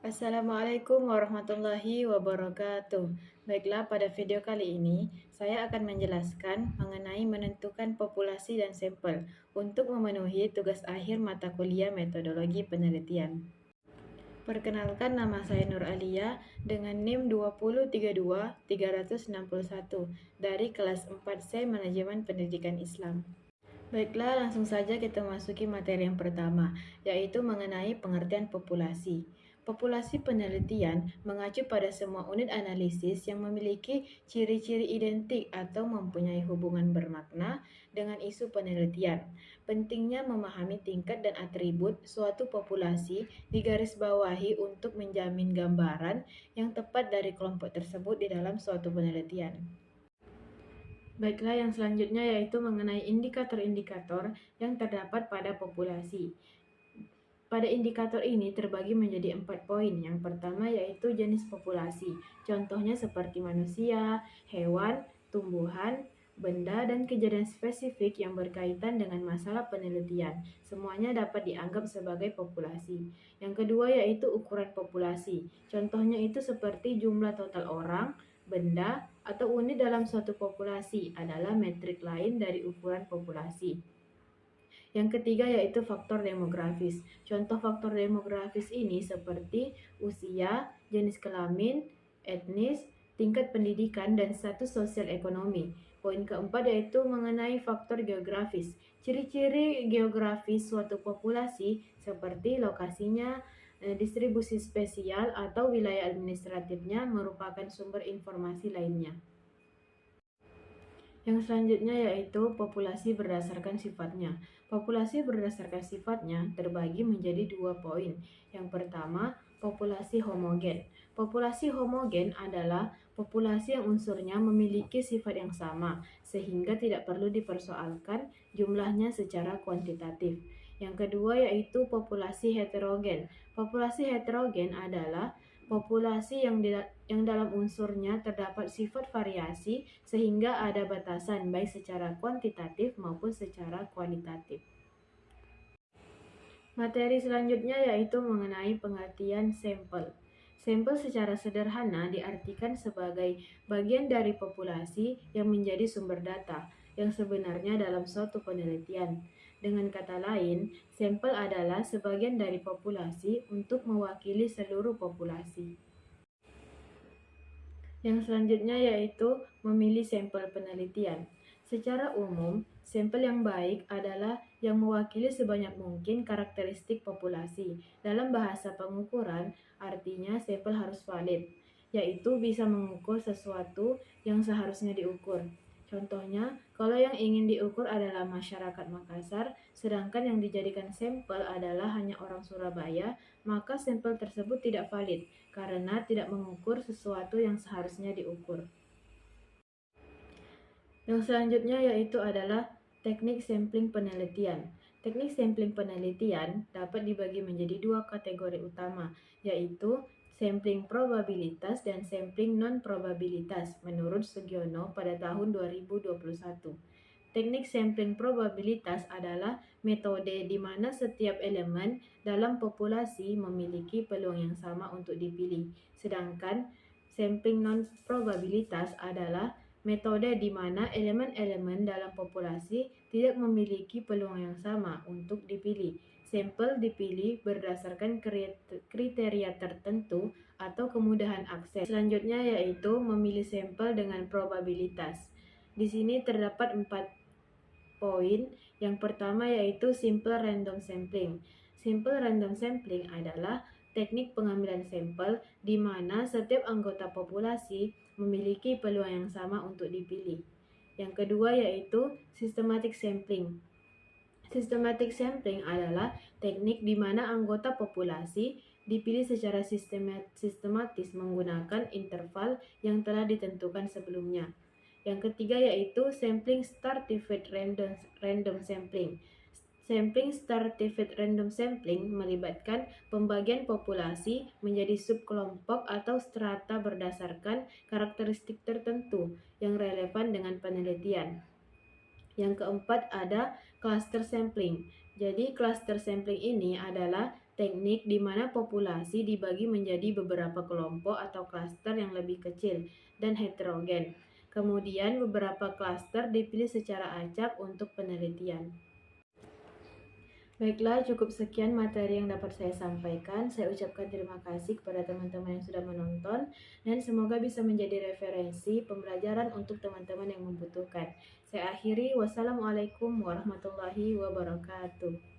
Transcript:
Assalamualaikum warahmatullahi wabarakatuh. Baiklah, pada video kali ini saya akan menjelaskan mengenai menentukan populasi dan sampel untuk memenuhi tugas akhir mata kuliah metodologi penelitian. Perkenalkan, nama saya Nur Alia dengan NIM 2032361 dari kelas 4C Manajemen Pendidikan Islam. Baiklah, langsung saja kita masuki materi yang pertama, yaitu mengenai pengertian populasi. Populasi penelitian mengacu pada semua unit analisis yang memiliki ciri-ciri identik atau mempunyai hubungan bermakna dengan isu penelitian. Pentingnya memahami tingkat dan atribut suatu populasi digarisbawahi untuk menjamin gambaran yang tepat dari kelompok tersebut di dalam suatu penelitian. Baiklah, yang selanjutnya yaitu mengenai indikator-indikator yang terdapat pada populasi. Pada indikator ini terbagi menjadi 4 poin. Yang pertama yaitu jenis populasi. Contohnya seperti manusia, hewan, tumbuhan, benda, dan kejadian spesifik yang berkaitan dengan masalah penelitian. Semuanya dapat dianggap sebagai populasi. Yang kedua yaitu ukuran populasi. Contohnya itu seperti jumlah total orang, benda, atau unit dalam suatu populasi adalah metrik lain dari ukuran populasi. Yang ketiga yaitu faktor demografis. Contoh faktor demografis ini seperti usia, jenis kelamin, etnis, tingkat pendidikan, dan status sosial ekonomi. Poin keempat yaitu mengenai faktor geografis. Ciri-ciri geografis suatu populasi seperti lokasinya, distribusi spesial, atau wilayah administratifnya merupakan sumber informasi lainnya. Yang selanjutnya yaitu populasi berdasarkan sifatnya. Populasi berdasarkan sifatnya terbagi menjadi 2 poin. Yang pertama, populasi homogen. Populasi homogen adalah populasi yang unsurnya memiliki sifat yang sama, sehingga tidak perlu dipersoalkan jumlahnya secara kuantitatif. Yang kedua yaitu populasi heterogen. Populasi heterogen adalah populasi yang dalam unsurnya terdapat sifat variasi sehingga ada batasan baik secara kuantitatif maupun secara kualitatif. Materi selanjutnya yaitu mengenai pengertian sampel. Sampel secara sederhana diartikan sebagai bagian dari populasi yang menjadi sumber data yang sebenarnya dalam suatu penelitian. Dengan kata lain, sampel adalah sebagian dari populasi untuk mewakili seluruh populasi. Yang selanjutnya yaitu memilih sampel penelitian. Secara umum, sampel yang baik adalah yang mewakili sebanyak mungkin karakteristik populasi. Dalam bahasa pengukuran, artinya sampel harus valid, yaitu bisa mengukur sesuatu yang seharusnya diukur. Contohnya, kalau yang ingin diukur adalah masyarakat Makassar, sedangkan yang dijadikan sampel adalah hanya orang Surabaya, maka sampel tersebut tidak valid karena tidak mengukur sesuatu yang seharusnya diukur. Yang selanjutnya yaitu adalah teknik sampling penelitian. Teknik sampling penelitian dapat dibagi menjadi 2 kategori utama, yaitu sampling probabilitas dan sampling non-probabilitas menurut Sugiono pada tahun 2021. Teknik sampling probabilitas adalah metode di mana setiap elemen dalam populasi memiliki peluang yang sama untuk dipilih. Sedangkan sampling non-probabilitas adalah metode di mana elemen-elemen dalam populasi tidak memiliki peluang yang sama untuk dipilih. Sampel dipilih berdasarkan kriteria tertentu atau kemudahan akses. Selanjutnya yaitu memilih sampel dengan probabilitas. Di sini terdapat 4 poin. Yang pertama yaitu simple random sampling. Simple random sampling adalah teknik pengambilan sampel di mana setiap anggota populasi memiliki peluang yang sama untuk dipilih. Yang kedua yaitu systematic sampling. Systematic sampling adalah teknik di mana anggota populasi dipilih secara sistematis menggunakan interval yang telah ditentukan sebelumnya. Yang ketiga yaitu sampling stratified random sampling. Sampling stratified random sampling melibatkan pembagian populasi menjadi subkelompok atau strata berdasarkan karakteristik tertentu yang relevan dengan penelitian. Yang keempat ada cluster sampling. Jadi cluster sampling ini adalah teknik di mana populasi dibagi menjadi beberapa kelompok atau klaster yang lebih kecil dan heterogen. Kemudian beberapa klaster dipilih secara acak untuk penelitian. Baiklah, cukup sekian materi yang dapat saya sampaikan. Saya ucapkan terima kasih kepada teman-teman yang sudah menonton dan semoga bisa menjadi referensi pembelajaran untuk teman-teman yang membutuhkan. Saya akhiri, wassalamualaikum warahmatullahi wabarakatuh.